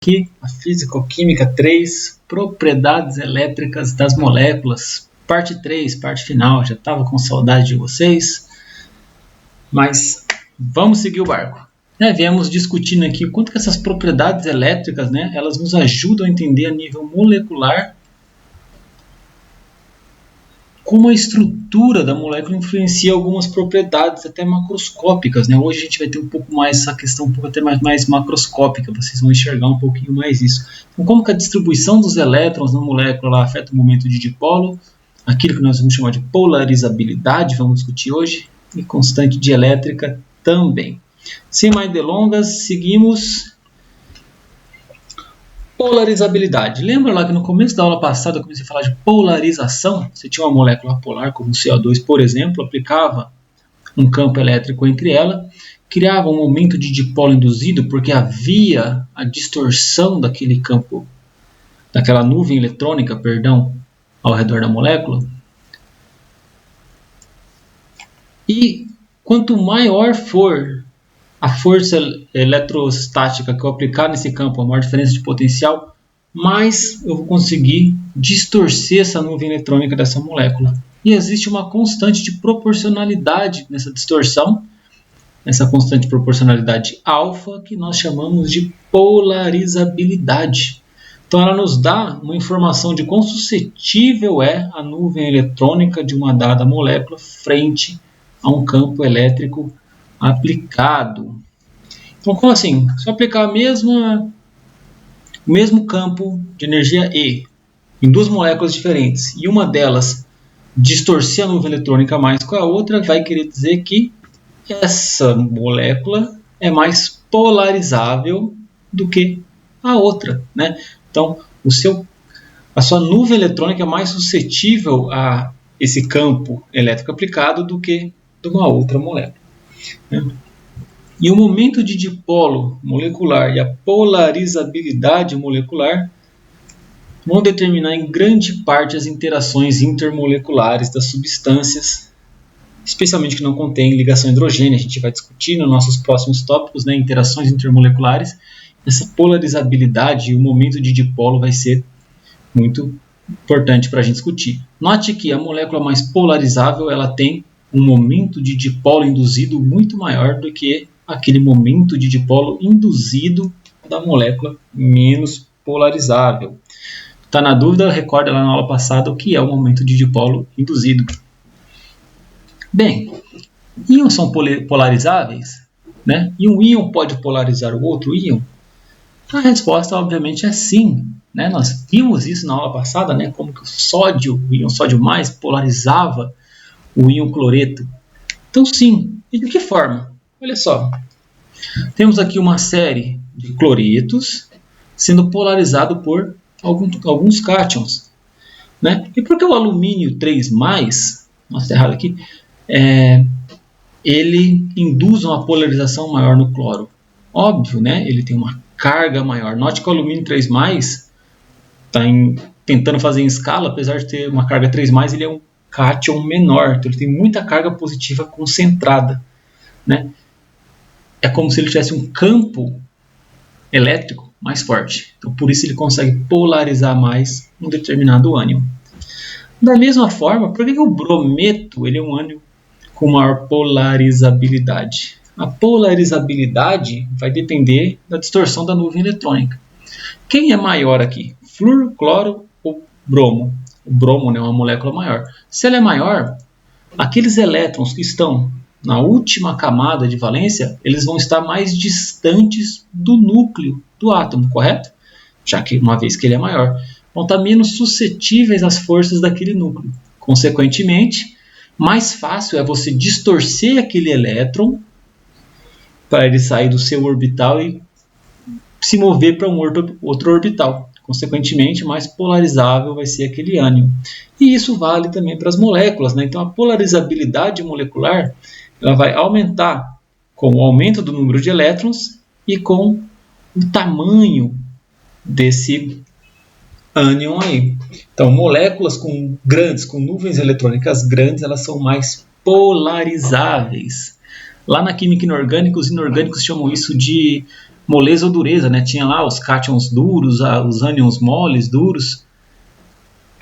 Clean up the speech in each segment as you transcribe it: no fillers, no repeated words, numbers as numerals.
Aqui, a Físico-Química 3, Propriedades Elétricas das Moléculas, parte 3, parte final. Já estava com saudade de vocês, mas vamos seguir o barco. Viemos discutindo aqui o quanto que essas propriedades elétricas, elas nos ajudam a entender a nível molecular como a estrutura da molécula influencia algumas propriedades até macroscópicas. Hoje a gente vai ter um pouco mais essa questão, um pouco até mais macroscópica, vocês vão enxergar um pouquinho mais isso. Então, como que a distribuição dos elétrons na molécula afeta o momento de dipolo, aquilo que nós vamos chamar de polarizabilidade, vamos discutir hoje, e constante dielétrica também. Sem mais delongas, seguimos. Polarizabilidade. Lembra lá que no começo da aula passada eu comecei a falar de polarização? Você tinha uma molécula polar, como o CO2, por exemplo, aplicava um campo elétrico entre ela, criava um momento de dipolo induzido, porque havia a distorção daquele campo, daquela nuvem eletrônica, ao redor da molécula. E quanto maior for a força eletrostática que eu aplicar nesse campo, a maior diferença de potencial, mais eu vou conseguir distorcer essa nuvem eletrônica dessa molécula. E existe uma constante de proporcionalidade nessa distorção, essa constante de proporcionalidade alfa, que nós chamamos de polarizabilidade. Então ela nos dá uma informação de quão suscetível é a nuvem eletrônica de uma dada molécula frente a um campo elétrico aplicado. Então, como assim? Se eu aplicar o mesmo campo de energia E em duas moléculas diferentes e uma delas distorcer a nuvem eletrônica mais com a outra, vai querer dizer que essa molécula é mais polarizável do que a outra. Então, a sua nuvem eletrônica é mais suscetível a esse campo elétrico aplicado do que de uma outra molécula. E o momento de dipolo molecular e a polarizabilidade molecular vão determinar em grande parte as interações intermoleculares das substâncias, especialmente que não contêm ligação hidrogênio. A gente vai discutir nos nossos próximos tópicos, interações intermoleculares. Essa polarizabilidade e o momento de dipolo vai ser muito importante para a gente discutir. Note que a molécula mais polarizável ela tem um momento de dipolo induzido muito maior do que aquele momento de dipolo induzido da molécula menos polarizável. Está na dúvida? Recorda lá na aula passada o que é o momento de dipolo induzido. Bem, íons são polarizáveis? E um íon pode polarizar o outro íon? A resposta, obviamente, é sim. Nós vimos isso na aula passada, como que o íon sódio mais polarizava o íon cloreto. Então, sim. E de que forma? Olha só. Temos aqui uma série de cloretos sendo polarizado por alguns cátions. E por que o alumínio 3+, nossa, está errado aqui, ele induz uma polarização maior no cloro? Óbvio, ele tem uma carga maior. Note que o alumínio 3+, está tentando fazer em escala, apesar de ter uma carga 3+, ele é um cátion menor, então ele tem muita carga positiva concentrada. É como se ele tivesse um campo elétrico mais forte. Então, por isso ele consegue polarizar mais um determinado ânion. Da mesma forma, por que o brometo ele é um ânion com maior polarizabilidade? A polarizabilidade vai depender da distorção da nuvem eletrônica. Quem é maior aqui? Flúor, cloro ou bromo? O bromo é uma molécula maior. Se ela é maior, aqueles elétrons que estão na última camada de valência, eles vão estar mais distantes do núcleo do átomo, correto? Já que, uma vez que ele é maior, vão estar menos suscetíveis às forças daquele núcleo. Consequentemente, mais fácil é você distorcer aquele elétron para ele sair do seu orbital e se mover para um outro orbital. Consequentemente, mais polarizável vai ser aquele ânion. E isso vale também para as moléculas. Então, a polarizabilidade molecular ela vai aumentar com o aumento do número de elétrons e com o tamanho desse ânion aí. Então, moléculas com nuvens eletrônicas grandes, elas são mais polarizáveis. Lá na química inorgânica, os inorgânicos chamam isso de moleza ou dureza, né? Tinha lá os cátions duros, os ânions moles, duros.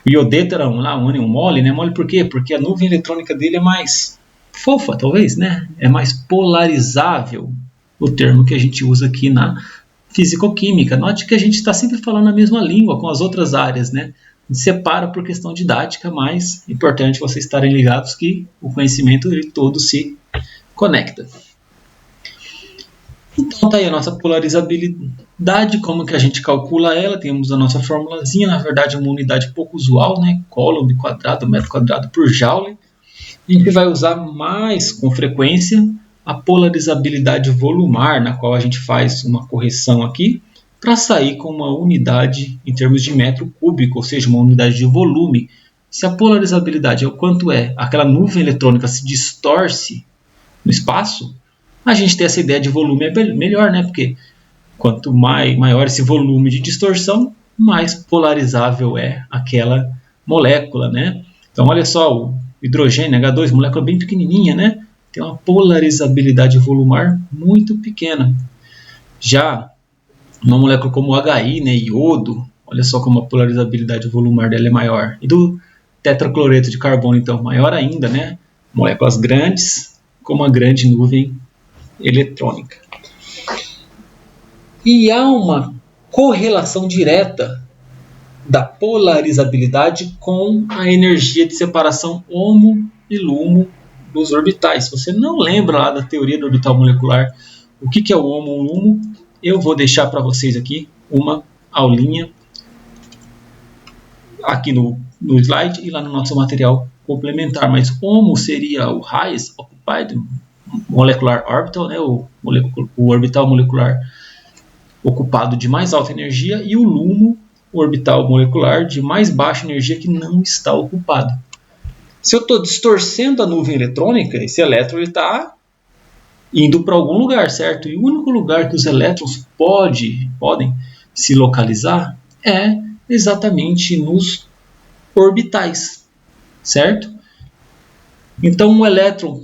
O iodeto era um ânion mole, né? Mole por quê? Porque a nuvem eletrônica dele é mais fofa, talvez, né? É mais polarizável, o termo que a gente usa aqui na fisicoquímica. Note que a gente está sempre falando a mesma língua com as outras áreas, né? A gente separa por questão didática, mas é importante vocês estarem ligados que o conhecimento ele todo se conecta. Então tá aí a nossa polarizabilidade, como que a gente calcula ela, temos a nossa formulazinha, na verdade uma unidade pouco usual, né? Coulomb quadrado, metro quadrado por joule. A gente vai usar mais com frequência a polarizabilidade volumar, na qual a gente faz uma correção aqui, para sair com uma unidade em termos de metro cúbico, ou seja, uma unidade de volume. Se a polarizabilidade é o quanto aquela nuvem eletrônica se distorce no espaço, a gente tem essa ideia de volume é melhor, né? Porque quanto maior esse volume de distorção, mais polarizável é aquela molécula, né? Então, olha só, o hidrogênio, H2, molécula bem pequenininha, né? Tem uma polarizabilidade volumar muito pequena. Já uma molécula como o HI, né, iodo, olha só como a polarizabilidade volumar dela é maior. E do tetracloreto de carbono, então, maior ainda, né? Moléculas grandes com uma grande nuvem eletrônica. E há uma correlação direta da polarizabilidade com a energia de separação HOMO e LUMO dos orbitais. Se você não lembra lá da teoria do orbital molecular, o que é o HOMO e o LUMO, eu vou deixar para vocês aqui uma aulinha aqui no slide e lá no nosso material complementar. Mas HOMO seria o Highest Occupied Molecular Orbital, né, o orbital molecular ocupado de mais alta energia, e o LUMO, o orbital molecular de mais baixa energia que não está ocupado. Se eu estou distorcendo a nuvem eletrônica, esse elétron está indo para algum lugar, certo? E o único lugar que os elétrons podem se localizar é exatamente nos orbitais, certo? Então, o elétron,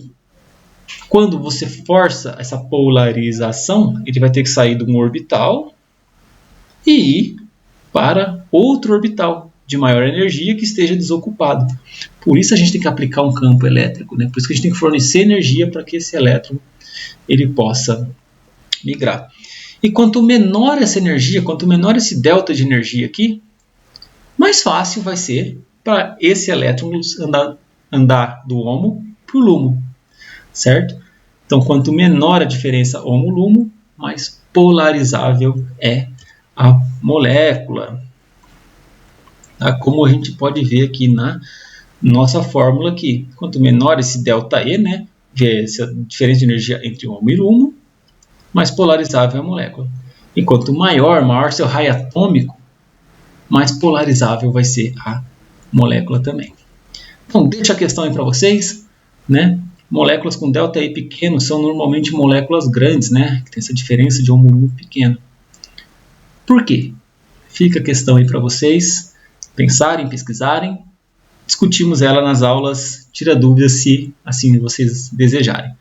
quando você força essa polarização, ele vai ter que sair de um orbital e ir para outro orbital de maior energia que esteja desocupado. Por isso a gente tem que aplicar um campo elétrico, né? Por isso que a gente tem que fornecer energia para que esse elétron ele possa migrar. E quanto menor essa energia, quanto menor esse delta de energia aqui, mais fácil vai ser para esse elétron andar do HOMO para o LUMO, certo? Então, quanto menor a diferença HOMO-LUMO, mais polarizável é a molécula. Tá? Como a gente pode ver aqui na nossa fórmula aqui, quanto menor esse ΔE, né, essa diferença de energia entre HOMO e LUMO, mais polarizável é a molécula. E quanto maior seu raio atômico, mais polarizável vai ser a molécula também. Então, deixa a questão aí para vocês, né? Moléculas com ΔE pequeno são normalmente moléculas grandes, né? Que tem essa diferença de HOMO-LUMO pequeno. Por quê? Fica a questão aí para vocês pensarem, pesquisarem. Discutimos ela nas aulas, tira dúvidas se assim vocês desejarem.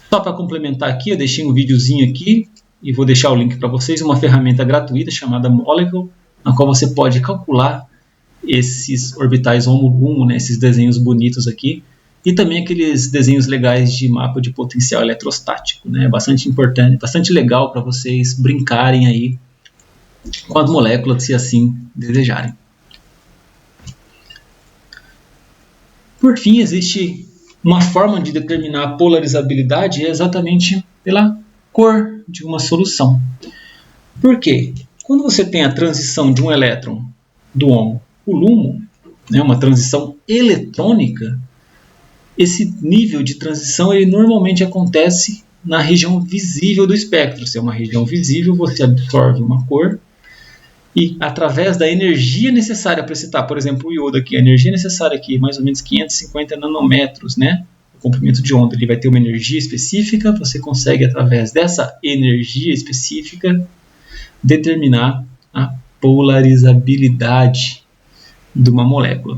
Só para complementar aqui, eu deixei um videozinho aqui e vou deixar o link para vocês, uma ferramenta gratuita chamada Molecule, na qual você pode calcular esses orbitais HOMO-LUMO, né, esses desenhos bonitos aqui, e também aqueles desenhos legais de mapa de potencial eletrostático, né, bastante importante, bastante legal para vocês brincarem aí com as moléculas, se assim desejarem. Por fim, existe uma forma de determinar a polarizabilidade exatamente pela cor de uma solução. Por quê? Quando você tem a transição de um elétron do HOMO para o LUMO, né, uma transição eletrônica, esse nível de transição ele normalmente acontece na região visível do espectro. Se é uma região visível, você absorve uma cor e através da energia necessária para citar, por exemplo, o iodo aqui, a energia necessária aqui, mais ou menos 550 nanômetros, né? O comprimento de onda, ele vai ter uma energia específica, você consegue através dessa energia específica determinar a polarizabilidade de uma molécula.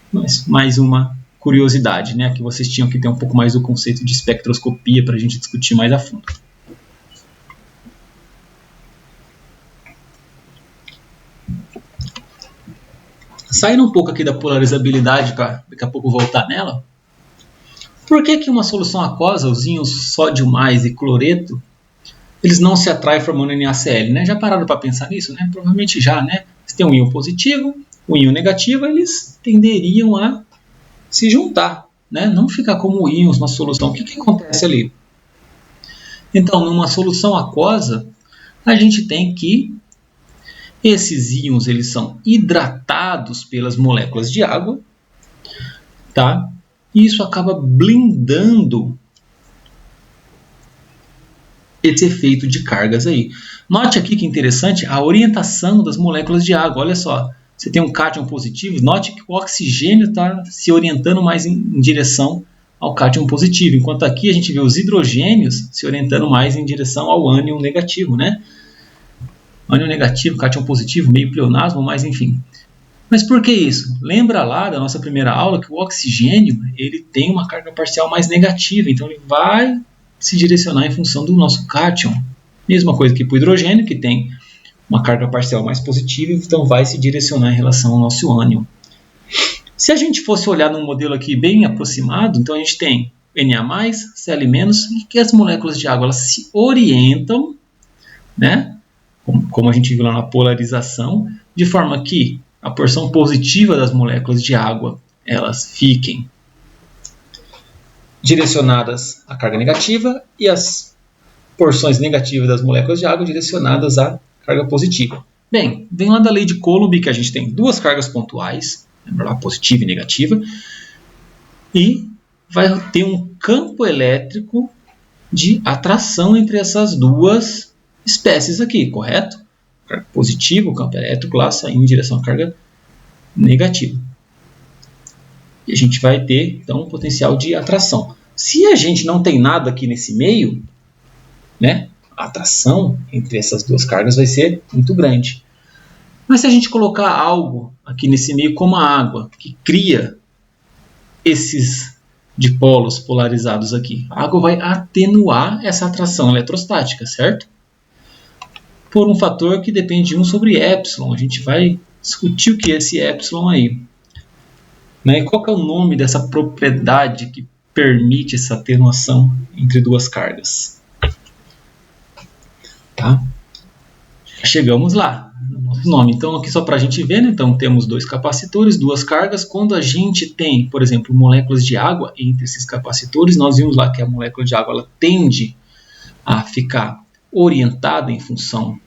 Mas mais uma curiosidade, né? Aqui vocês tinham que ter um pouco mais do conceito de espectroscopia para a gente discutir mais a fundo. Saindo um pouco aqui da polarizabilidade para daqui a pouco voltar nela, por que uma solução aquosa, os íons sódio mais e cloreto, eles não se atraem formando NaCl, né? Já pararam para pensar nisso, né? Provavelmente já, né? Se tem um íon positivo, um íon negativo, eles tenderiam a se juntar, né? Não ficar como íons na solução. O que acontece ali? Então, numa solução aquosa, a gente tem que esses íons eles são hidratados pelas moléculas de água, tá? E isso acaba blindando esse efeito de cargas aí. Note aqui que interessante a orientação das moléculas de água. Olha só, você tem um cátion positivo, note que o oxigênio está se orientando mais em direção ao cátion positivo, enquanto aqui a gente vê os hidrogênios se orientando mais em direção ao ânion negativo, né? Ânion negativo, cátion positivo, meio pleonasmo, mas enfim. Mas por que isso? Lembra lá da nossa primeira aula que o oxigênio ele tem uma carga parcial mais negativa, então ele vai se direcionar em função do nosso cátion. Mesma coisa que para o hidrogênio, que tem uma carga parcial mais positiva, então vai se direcionar em relação ao nosso ânion. Se a gente fosse olhar num modelo aqui bem aproximado, então a gente tem Na+, Cl-, e que as moléculas de água elas se orientam, né? Como a gente viu lá na polarização, de forma que a porção positiva das moléculas de água elas fiquem direcionadas à carga negativa e as porções negativas das moléculas de água direcionadas à carga positiva. Bem, vem lá da lei de Coulomb que a gente tem duas cargas pontuais, lembra lá, positiva e negativa, e vai ter um campo elétrico de atração entre essas duas espécies aqui, correto? Carga positiva, o campo elétrico lá saindo em direção à carga negativa. E a gente vai ter, então, um potencial de atração. Se a gente não tem nada aqui nesse meio, né, a atração entre essas duas cargas vai ser muito grande. Mas se a gente colocar algo aqui nesse meio, como a água, que cria esses dipolos polarizados aqui, a água vai atenuar essa atração eletrostática, certo? Por um fator que depende de 1 sobre epsilon. A gente vai discutir o que é esse epsilon aí. Né? E qual que é o nome dessa propriedade que permite essa atenuação entre duas cargas? Tá? Chegamos lá, no nosso nome. Então, aqui só para a gente ver, né? Então, temos dois capacitores, duas cargas. Quando a gente tem, por exemplo, moléculas de água entre esses capacitores, nós vimos lá que a molécula de água ela tende a ficar orientada em função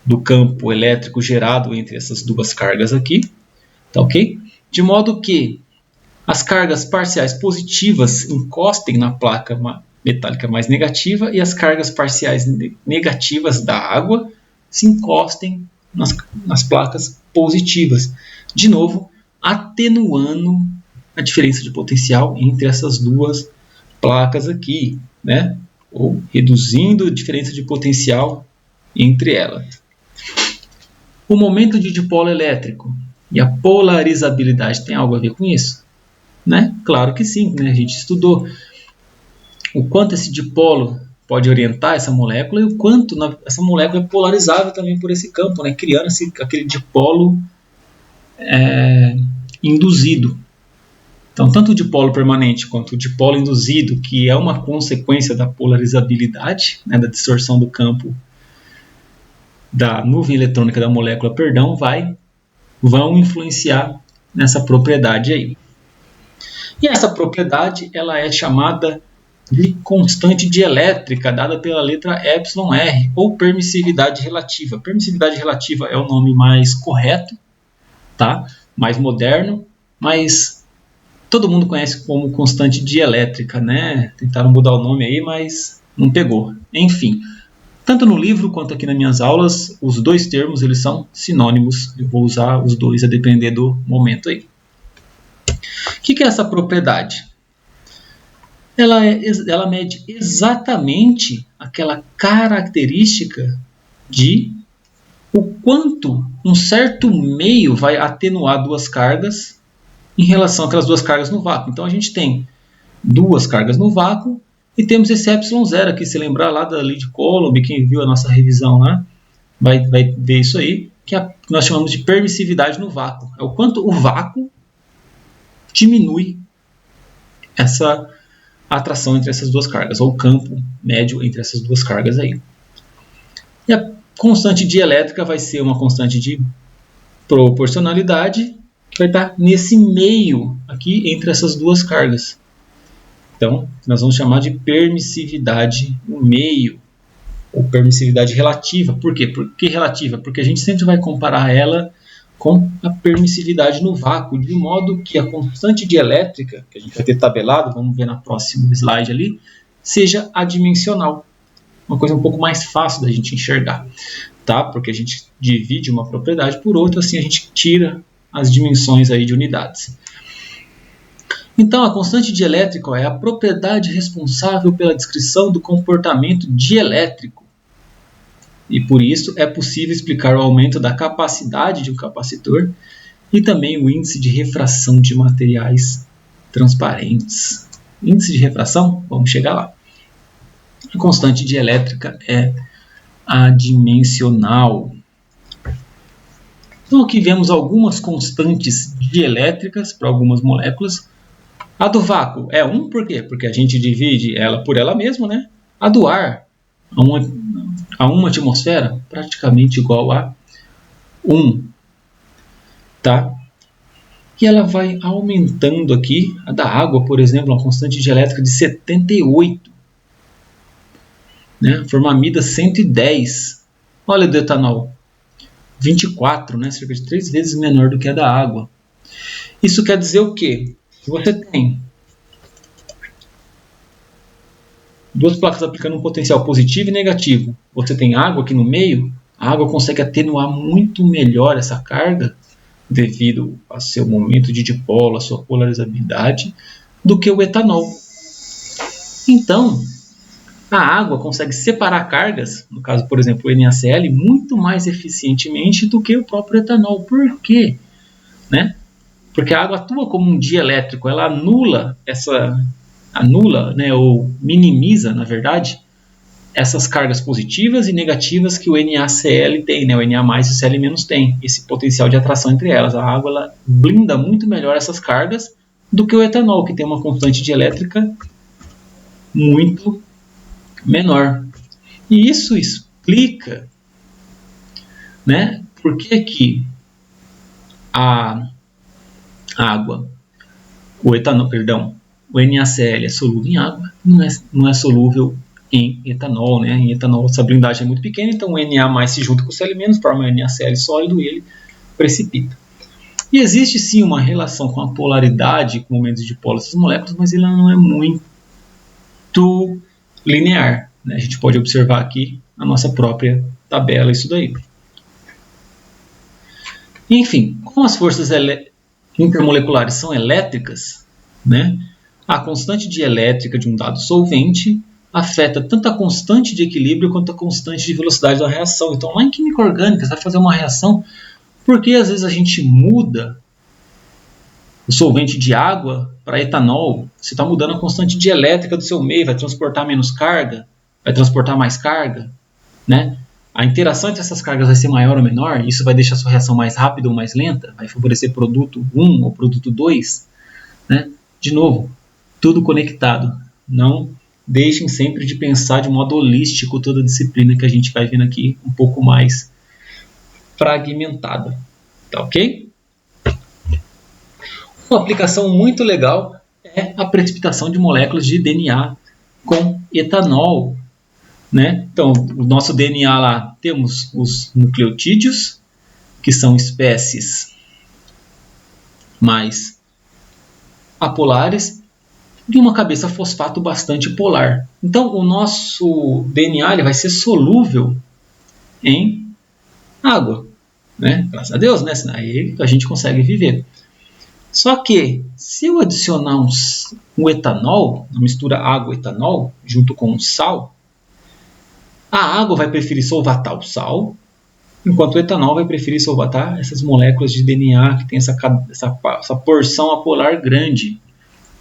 do campo elétrico gerado entre essas duas cargas aqui. Tá ok? De modo que as cargas parciais positivas encostem na placa metálica mais negativa e as cargas parciais negativas da água se encostem nas placas positivas. De novo, atenuando a diferença de potencial entre essas duas placas aqui, né? Ou reduzindo a diferença de potencial entre elas. O momento de dipolo elétrico e a polarizabilidade tem algo a ver com isso? Né? Claro que sim, né? A gente estudou o quanto esse dipolo pode orientar essa molécula e o quanto essa molécula é polarizável também por esse campo, né? Criando aquele dipolo induzido. Então, tanto o dipolo permanente quanto o dipolo induzido, que é uma consequência da polarizabilidade, né? Da distorção do campo da nuvem eletrônica da molécula, vão influenciar nessa propriedade aí. E essa propriedade ela é chamada de constante dielétrica, dada pela letra εr, ou permissividade relativa. Permissividade relativa é o nome mais correto, tá? Mais moderno, mas todo mundo conhece como constante dielétrica, né? Tentaram mudar o nome aí, mas não pegou. Enfim, tanto no livro quanto aqui nas minhas aulas, os dois termos eles são sinônimos. Eu vou usar os dois a depender do momento aí. O que é essa propriedade? Ela mede exatamente aquela característica de o quanto um certo meio vai atenuar duas cargas em relação àquelas duas cargas no vácuo. Então a gente tem duas cargas no vácuo e temos esse ε0 aqui. Se lembrar lá da lei de Coulomb, quem viu a nossa revisão lá vai ver isso aí, que nós chamamos de permissividade no vácuo. É o quanto o vácuo diminui essa atração entre essas duas cargas, ou o campo médio entre essas duas cargas aí. E a constante dielétrica vai ser uma constante de proporcionalidade que vai estar nesse meio aqui entre essas duas cargas. Então, nós vamos chamar de permissividade no meio, ou permissividade relativa. Por quê? Por que relativa? Porque a gente sempre vai comparar ela com a permissividade no vácuo, de modo que a constante dielétrica, que a gente vai ter tabelado, vamos ver no próximo slide ali, seja adimensional. Uma coisa um pouco mais fácil da gente enxergar, tá? Porque a gente divide uma propriedade por outra, assim a gente tira as dimensões aí de unidades. Então, a constante dielétrica é a propriedade responsável pela descrição do comportamento dielétrico. E por isso é possível explicar o aumento da capacidade de um capacitor e também o índice de refração de materiais transparentes. Índice de refração? Vamos chegar lá. A constante dielétrica é adimensional. Então aqui vemos algumas constantes dielétricas para algumas moléculas. A do vácuo é 1, por quê? Porque a gente divide ela por ela mesma, né? A do ar, a 1 atmosfera, praticamente igual a 1. Tá? E ela vai aumentando aqui. A da água, por exemplo, uma constante dielétrica de 78. Né? Formamida 110. Olha do etanol. 24, né? Cerca de 3 vezes menor do que a da água. Isso quer dizer o quê? Se você tem duas placas aplicando um potencial positivo e negativo, você tem água aqui no meio, a água consegue atenuar muito melhor essa carga devido ao seu momento de dipolo, a sua polarizabilidade, do que o etanol. Então, a água consegue separar cargas, no caso, por exemplo, o NaCl, muito mais eficientemente do que o próprio etanol. Por quê? Né? Porque a água atua como um dielétrico, ela anula, né, ou minimiza, na verdade, essas cargas positivas e negativas que o NaCl tem, né, o Na mais e o Cl- tem, esse potencial de atração entre elas. A água ela blinda muito melhor essas cargas do que o etanol, que tem uma constante dielétrica muito menor. E isso explica, né, por que a água, o NaCl é solúvel em água, não é solúvel em etanol, né? Em etanol essa blindagem é muito pequena, então o Na+ se junta com o Cl- forma o NaCl sólido e ele precipita. E existe sim uma relação com a polaridade, com o momento de dipolo dessas moléculas, mas ela não é muito linear, né? A gente pode observar aqui na nossa própria tabela isso daí. Enfim, como as forças intermoleculares são elétricas, né? A constante dielétrica de um dado solvente afeta tanto a constante de equilíbrio quanto a constante de velocidade da reação. Então, lá em química orgânica, você vai fazer uma reação, porque às vezes a gente muda o solvente de água para etanol, você está mudando a constante dielétrica do seu meio, vai transportar menos carga, vai transportar mais carga, né? A interação entre essas cargas vai ser maior ou menor, isso vai deixar a sua reação mais rápida ou mais lenta, vai favorecer produto 1 ou produto 2, né? De novo, tudo conectado. Não deixem sempre de pensar de modo holístico toda a disciplina que a gente vai vendo aqui um pouco mais fragmentada. Tá ok? Uma aplicação muito legal é a precipitação de moléculas de DNA com etanol. Né? Então, o nosso DNA lá, temos os nucleotídeos, que são espécies mais apolares, e uma cabeça fosfato bastante polar. Então, o nosso DNA ele vai ser solúvel em água. Né? Graças a Deus, né? Aí a gente consegue viver. Só que, se eu adicionar um etanol, uma mistura água-etanol, junto com sal, a água vai preferir solvatar o sal, enquanto o etanol vai preferir solvatar essas moléculas de DNA que tem essa porção apolar grande.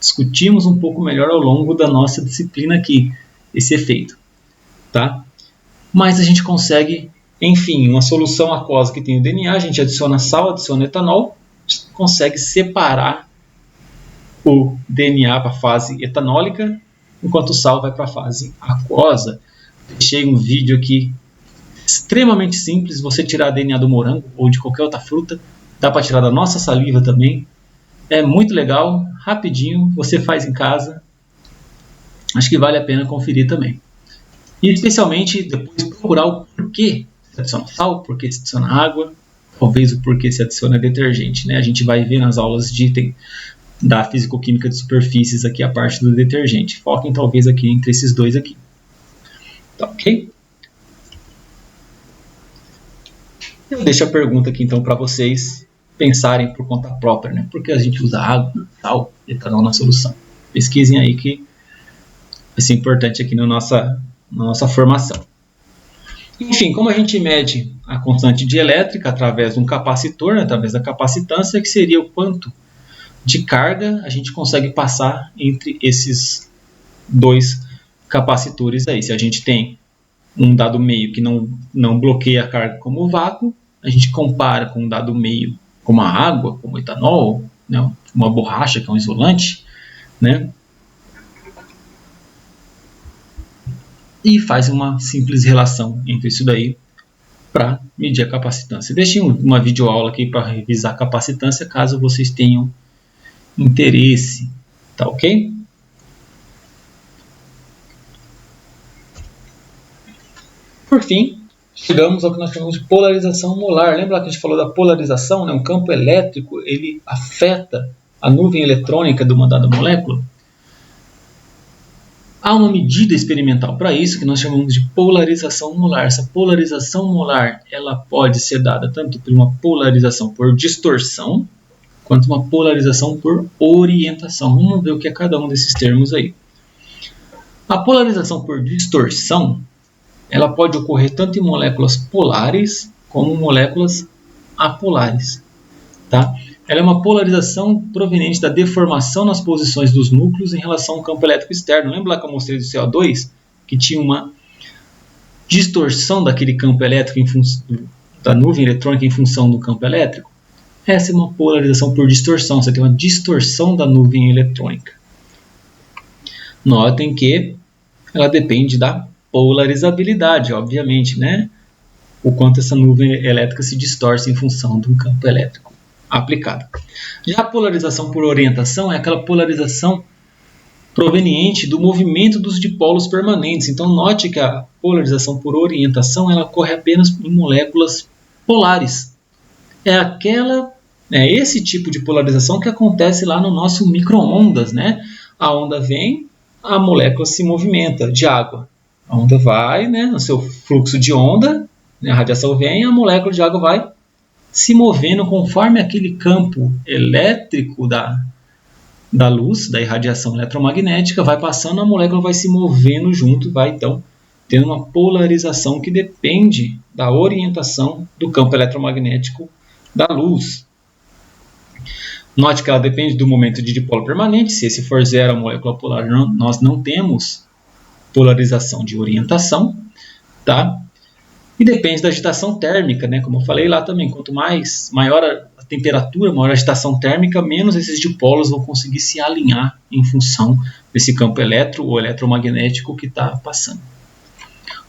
Discutimos um pouco melhor ao longo da nossa disciplina aqui, esse efeito. Tá? Mas a gente consegue Enfim, uma solução aquosa que tem o DNA, a gente adiciona sal, adiciona etanol, consegue separar o DNA para a fase etanólica, enquanto o sal vai para a fase aquosa. Deixei um vídeo aqui extremamente simples, você tirar DNA do morango ou de qualquer outra fruta, dá para tirar da nossa saliva também. É muito legal, rapidinho, você faz em casa. Acho que vale a pena conferir também. E especialmente depois procurar o porquê se adiciona sal, porquê se adiciona água, talvez o porquê se adiciona detergente, né? A gente vai ver nas aulas de item da físico-química de superfícies aqui a parte do detergente. Foquem talvez aqui entre esses dois aqui. Tá ok? Eu deixo a pergunta aqui então para vocês pensarem por conta própria, né? Por que a gente usa água, sal e etanol na solução? Pesquisem aí que vai ser importante aqui na nossa formação. Enfim, como a gente mede a constante dielétrica através de um capacitor, através da capacitância, que seria o quanto de carga a gente consegue passar entre esses dois capacitores aí. Se a gente tem um dado meio que não bloqueia a carga como o vácuo, a gente compara com um dado meio como a água, como o etanol, né, uma borracha que é um isolante, né, e faz uma simples relação entre isso daí para medir a capacitância. Deixei uma videoaula aqui para revisar a capacitância, caso vocês tenham interesse, tá ok? Por fim, chegamos ao que nós chamamos de polarização molar. Lembra que a gente falou da polarização, né? Um campo elétrico, ele afeta a nuvem eletrônica de uma dada molécula? Há uma medida experimental para isso que nós chamamos de polarização molar. Essa polarização molar, ela pode ser dada tanto por uma polarização por distorção, quanto uma polarização por orientação. Vamos ver o que é cada um desses termos aí. A polarização por distorção, ela pode ocorrer tanto em moléculas polares como moléculas apolares. Tá? Ela é uma polarização proveniente da deformação nas posições dos núcleos em relação ao campo elétrico externo. Lembra lá que eu mostrei do CO2? Que tinha uma distorção daquele campo elétrico da nuvem eletrônica em função do campo elétrico? Essa é uma polarização por distorção. Você tem uma distorção da nuvem eletrônica. Notem que ela depende da polarizabilidade, obviamente, né? O quanto essa nuvem elétrica se distorce em função do campo elétrico aplicado. Já a polarização por orientação é aquela polarização proveniente do movimento dos dipolos permanentes. Então, note que a polarização por orientação ela ocorre apenas em moléculas polares. É esse tipo de polarização que acontece lá no nosso micro-ondas, né? A onda vem, a molécula se movimenta de água. A onda vai, né, no seu fluxo de onda, né, a radiação vem, a molécula de água vai se movendo conforme aquele campo elétrico da luz, da irradiação eletromagnética, vai passando, a molécula vai se movendo junto, vai então tendo uma polarização que depende da orientação do campo eletromagnético da luz. Note que ela depende do momento de dipolo permanente. Se esse for zero, a molécula polar, nós não temos polarização de orientação, tá? E depende da agitação térmica, né? Como eu falei lá também, quanto maior a temperatura, maior a agitação térmica, menos esses dipolos vão conseguir se alinhar em função desse campo elétrico ou eletromagnético que está passando.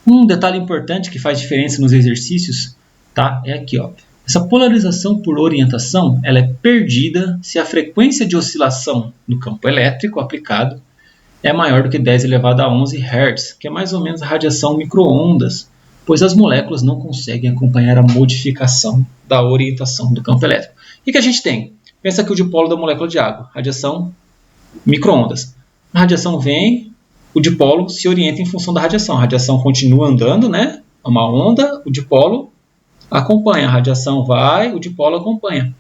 Um detalhe importante que faz diferença nos exercícios, tá? É aqui, ó. Essa polarização por orientação, ela é perdida se a frequência de oscilação no campo elétrico aplicado é maior do que 10 elevado a 11 Hz, que é mais ou menos a radiação micro-ondas, pois as moléculas não conseguem acompanhar a modificação da orientação do campo elétrico. O que a gente tem? Pensa que o dipolo da molécula de água, radiação micro-ondas. A radiação vem, o dipolo se orienta em função da radiação. A radiação continua andando, né? É uma onda, o dipolo acompanha. A radiação vai, o dipolo acompanha.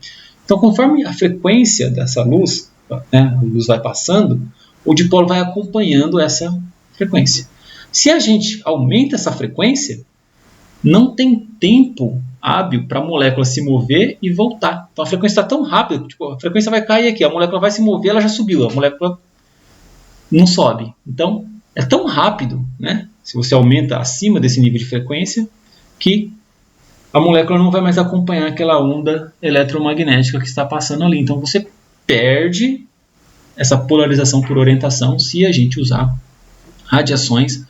Então, conforme a frequência dessa luz, né, a luz vai passando, o dipolo vai acompanhando essa frequência. Se a gente aumenta essa frequência, não tem tempo hábil para a molécula se mover e voltar. Então a frequência está tão rápida, tipo, a frequência vai cair aqui, a molécula vai se mover, ela já subiu, a molécula não sobe. Então é tão rápido, né? Se você aumenta acima desse nível de frequência, que a molécula não vai mais acompanhar aquela onda eletromagnética que está passando ali. Então você perde essa polarização por orientação se a gente usar radiações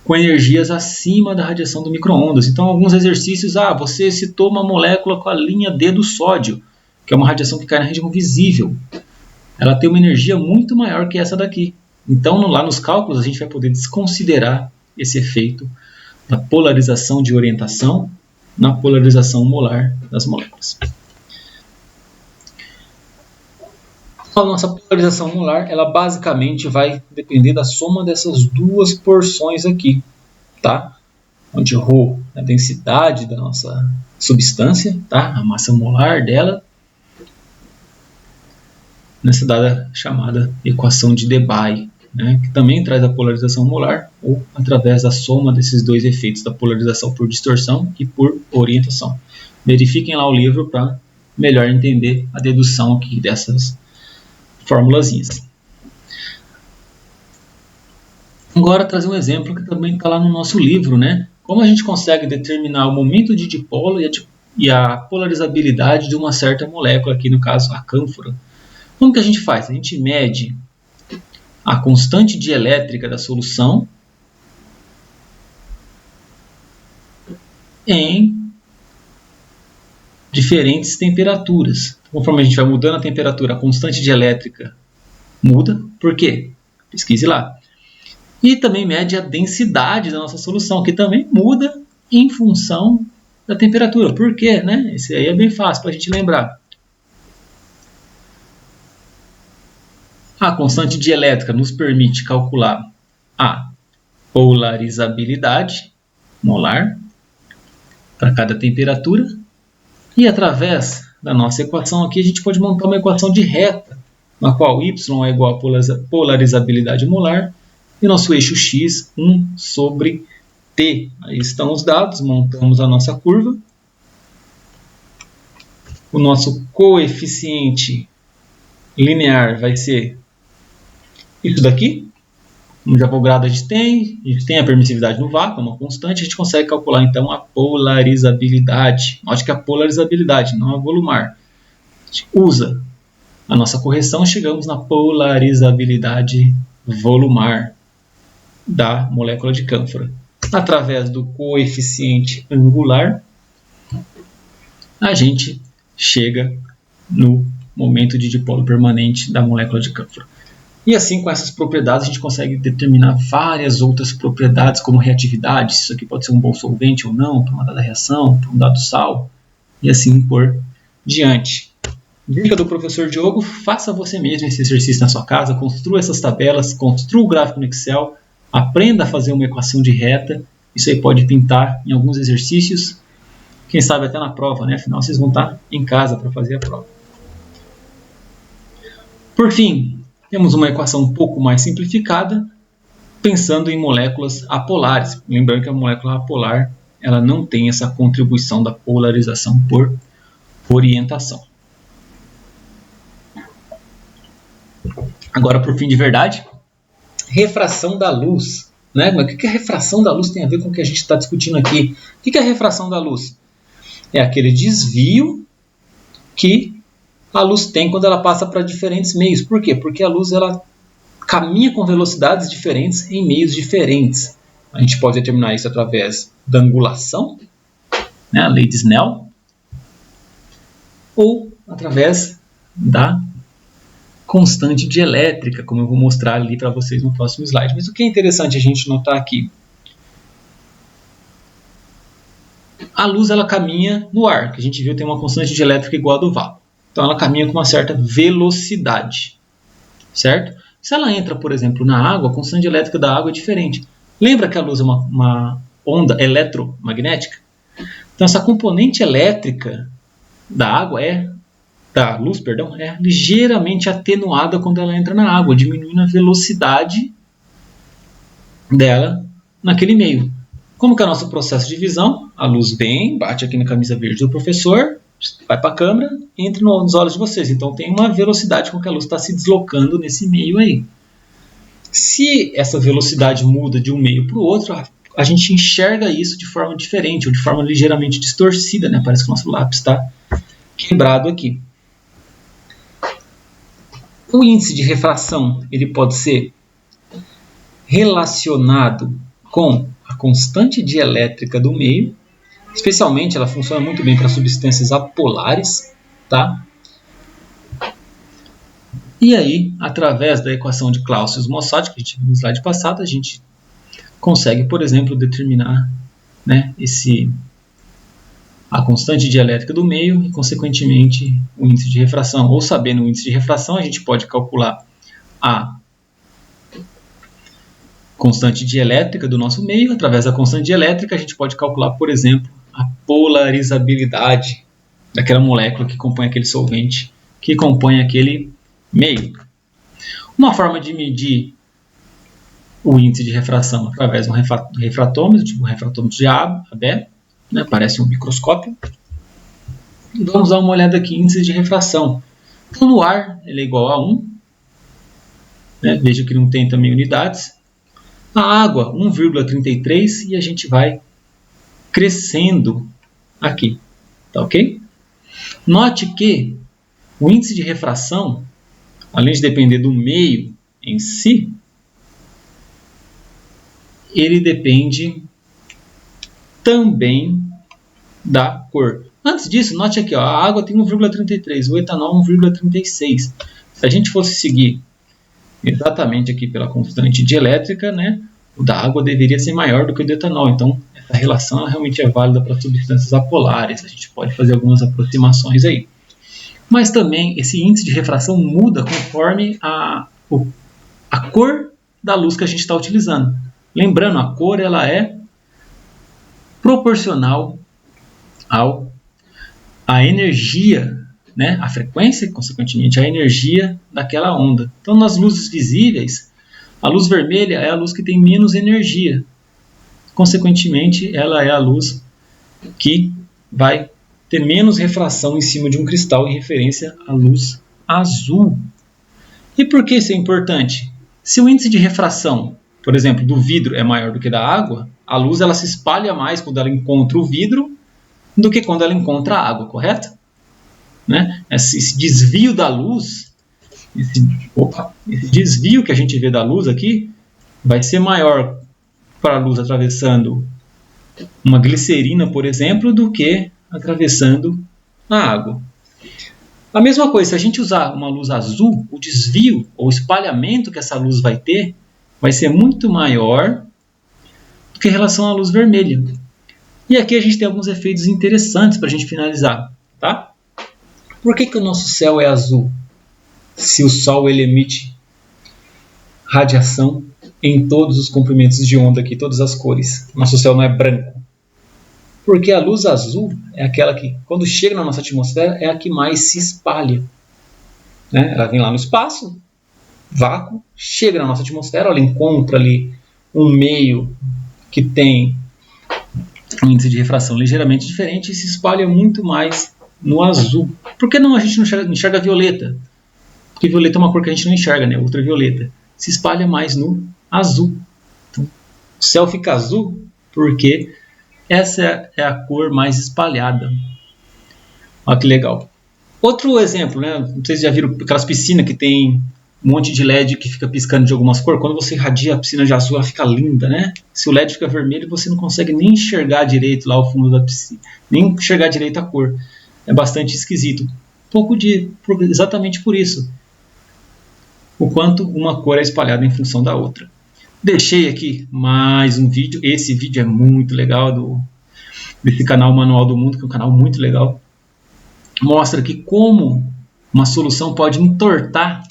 com energias acima da radiação do micro-ondas. Então, alguns exercícios, você citou uma molécula com a linha D do sódio, que é uma radiação que cai na região visível. Ela tem uma energia muito maior que essa daqui. Então, lá nos cálculos, a gente vai poder desconsiderar esse efeito da polarização de orientação na polarização molar das moléculas. A nossa polarização molar, ela basicamente vai depender da soma dessas duas porções aqui, tá? Onde ρ é a densidade da nossa substância, tá? A massa molar dela, nessa dada chamada equação de Debye, né? Que também traz a polarização molar, ou através da soma desses dois efeitos, da polarização por distorção e por orientação. Verifiquem lá o livro para melhor entender a dedução aqui dessas formulazinhas. Agora trazer um exemplo que também está lá no nosso livro, né? Como a gente consegue determinar o momento de dipolo e a polarizabilidade de uma certa molécula, aqui no caso a cânfora. Como que a gente faz? A gente mede a constante dielétrica da solução em diferentes temperaturas. Conforme a gente vai mudando a temperatura, a constante dielétrica muda. Por quê? Pesquise lá. E também mede a densidade da nossa solução, que também muda em função da temperatura. Por quê? Né? Esse aí é bem fácil para a gente lembrar. A constante dielétrica nos permite calcular a polarizabilidade molar para cada temperatura. E através da nossa equação aqui, a gente pode montar uma equação de reta, na qual y é igual a polarizabilidade molar e nosso eixo x 1 sobre t. Aí estão os dados, montamos a nossa curva. O nosso coeficiente linear vai ser isso daqui. No Avogadro a gente tem a permissividade no vácuo, uma constante, a gente consegue calcular então a polarizabilidade. Note que a polarizabilidade, não a volumar. A gente usa a nossa correção e chegamos na polarizabilidade volumar da molécula de cânfora. Através do coeficiente angular, a gente chega no momento de dipolo permanente da molécula de cânfora. E assim, com essas propriedades, a gente consegue determinar várias outras propriedades, como reatividade, se isso aqui pode ser um bom solvente ou não, para uma dada reação, para um dado sal, e assim por diante. Dica do professor Diogo: faça você mesmo esse exercício na sua casa, construa essas tabelas, construa o gráfico no Excel, aprenda a fazer uma equação de reta. Isso aí pode pintar em alguns exercícios, quem sabe até na prova, né? Afinal, vocês vão estar em casa para fazer a prova. Por fim, temos uma equação um pouco mais simplificada, pensando em moléculas apolares. Lembrando que a molécula apolar ela não tem essa contribuição da polarização por orientação. Agora, por fim de verdade, refração da luz. Né? Mas o que a refração da luz tem a ver com o que a gente está discutindo aqui? O que é a refração da luz? É aquele desvio que a luz tem quando ela passa para diferentes meios. Por quê? Porque a luz ela caminha com velocidades diferentes em meios diferentes. A gente pode determinar isso através da angulação, né, a lei de Snell, ou através da constante dielétrica, como eu vou mostrar ali para vocês no próximo slide. Mas o que é interessante a gente notar aqui? A luz ela caminha no ar, que a gente viu tem uma constante dielétrica igual a do vácuo. Então ela caminha com uma certa velocidade, certo? Se ela entra, por exemplo, na água, a constante dielétrica da água é diferente. Lembra que a luz é uma onda eletromagnética? Então essa componente elétrica da água da luz, é ligeiramente atenuada quando ela entra na água, diminuindo a velocidade dela naquele meio. Como que é o nosso processo de visão? A luz vem, bate aqui na camisa verde do professor, vai para a câmera e entra nos olhos de vocês. Então tem uma velocidade com que a luz está se deslocando nesse meio aí. Se essa velocidade muda de um meio para o outro, a gente enxerga isso de forma diferente, ou de forma ligeiramente distorcida, né? Parece que o nosso lápis está quebrado aqui. O índice de refração ele pode ser relacionado com a constante dielétrica do meio, especialmente ela funciona muito bem para substâncias apolares, tá? E aí, através da equação de Clausius-Mossad, que a gente viu no slide passado, a gente consegue, por exemplo, determinar, né, a constante dielétrica do meio e, consequentemente, o índice de refração. Ou sabendo o índice de refração, a gente pode calcular a constante dielétrica do nosso meio. Através da constante dielétrica, a gente pode calcular, por exemplo, a polarizabilidade daquela molécula que compõe aquele solvente, que compõe aquele meio. Uma forma de medir o índice de refração através de um refratômetro, tipo um refratômetro de AB, né, parece um microscópio. E vamos dar uma olhada aqui, índice de refração. Então, no ar, ele é igual a 1. Né, veja que não tem também unidades. A água, 1,33, e a gente vai crescendo aqui. Tá ok? Note que o índice de refração, além de depender do meio em si, ele depende também da cor. Antes disso, note aqui, ó, a água tem 1,33, o etanol 1,36. Se a gente fosse seguir exatamente aqui pela constante dielétrica, né, o da água deveria ser maior do que o do etanol. Então, essa relação realmente é válida para substâncias apolares. A gente pode fazer algumas aproximações aí. Mas também esse índice de refração muda conforme a cor da luz que a gente está utilizando. Lembrando, a cor ela é proporcional à energia, né? A frequência, consequentemente, a energia daquela onda. Então, nas luzes visíveis, a luz vermelha é a luz que tem menos energia. Consequentemente, ela é a luz que vai ter menos refração em cima de um cristal em referência à luz azul. E por que isso é importante? Se o índice de refração, por exemplo, do vidro é maior do que da água, a luz ela se espalha mais quando ela encontra o vidro do que quando ela encontra a água, correto? Né? Esse desvio da luz, esse desvio que a gente vê da luz aqui, vai ser maior para a luz atravessando uma glicerina, por exemplo, do que atravessando a água. A mesma coisa, se a gente usar uma luz azul, o desvio ou espalhamento que essa luz vai ter vai ser muito maior do que em relação à luz vermelha. E aqui a gente tem alguns efeitos interessantes para a gente finalizar. Tá? Por que o nosso céu é azul? Se o Sol ele emite radiação em todos os comprimentos de onda aqui, todas as cores. Nosso céu não é branco. Porque a luz azul é aquela que, quando chega na nossa atmosfera, é a que mais se espalha. Né? Ela vem lá no espaço, vácuo, chega na nossa atmosfera, ela encontra ali um meio que tem um índice de refração ligeiramente diferente e se espalha muito mais no azul. Por que não a gente não enxerga violeta? Porque violeta é uma cor que a gente não enxerga, né? Ultravioleta. Se espalha mais no azul. Então, o céu fica azul porque essa é a cor mais espalhada. Olha que legal. Outro exemplo, né? Não sei se já viram aquelas piscinas que tem um monte de LED que fica piscando de algumas cores. Quando você irradia a piscina de azul, ela fica linda, né? Se o LED fica vermelho, você não consegue nem enxergar direito lá o fundo da piscina, nem enxergar direito a cor. É bastante esquisito. Exatamente por isso. O quanto uma cor é espalhada em função da outra. Deixei aqui mais um vídeo. Esse vídeo é muito legal desse canal Manual do Mundo, que é um canal muito legal. Mostra aqui como uma solução pode entortar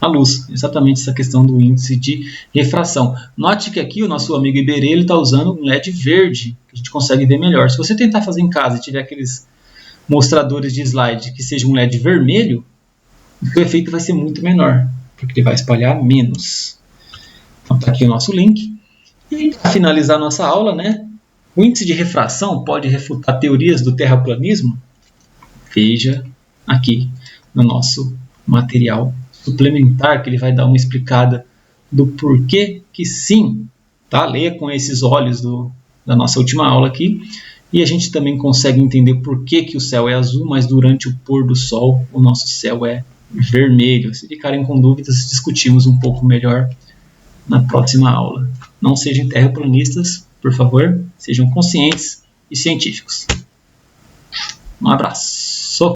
a luz. Exatamente essa questão do índice de refração. Note que aqui o nosso amigo Iberê está usando um LED verde, que a gente consegue ver melhor. Se você tentar fazer em casa e tiver aqueles mostradores de slide que seja um LED vermelho, o efeito vai ser muito menor, porque ele vai espalhar menos. Então está aqui o nosso link. E para finalizar nossa aula, né, o índice de refração pode refutar teorias do terraplanismo? Veja aqui no nosso material suplementar, que ele vai dar uma explicada do porquê que sim, tá? Leia com esses olhos da nossa última aula aqui. E a gente também consegue entender por que o céu é azul, mas durante o pôr do sol o nosso céu é vermelho. Se ficarem com dúvidas, discutimos um pouco melhor na próxima aula. Não sejam terraplanistas, por favor, sejam conscientes e científicos. Um abraço.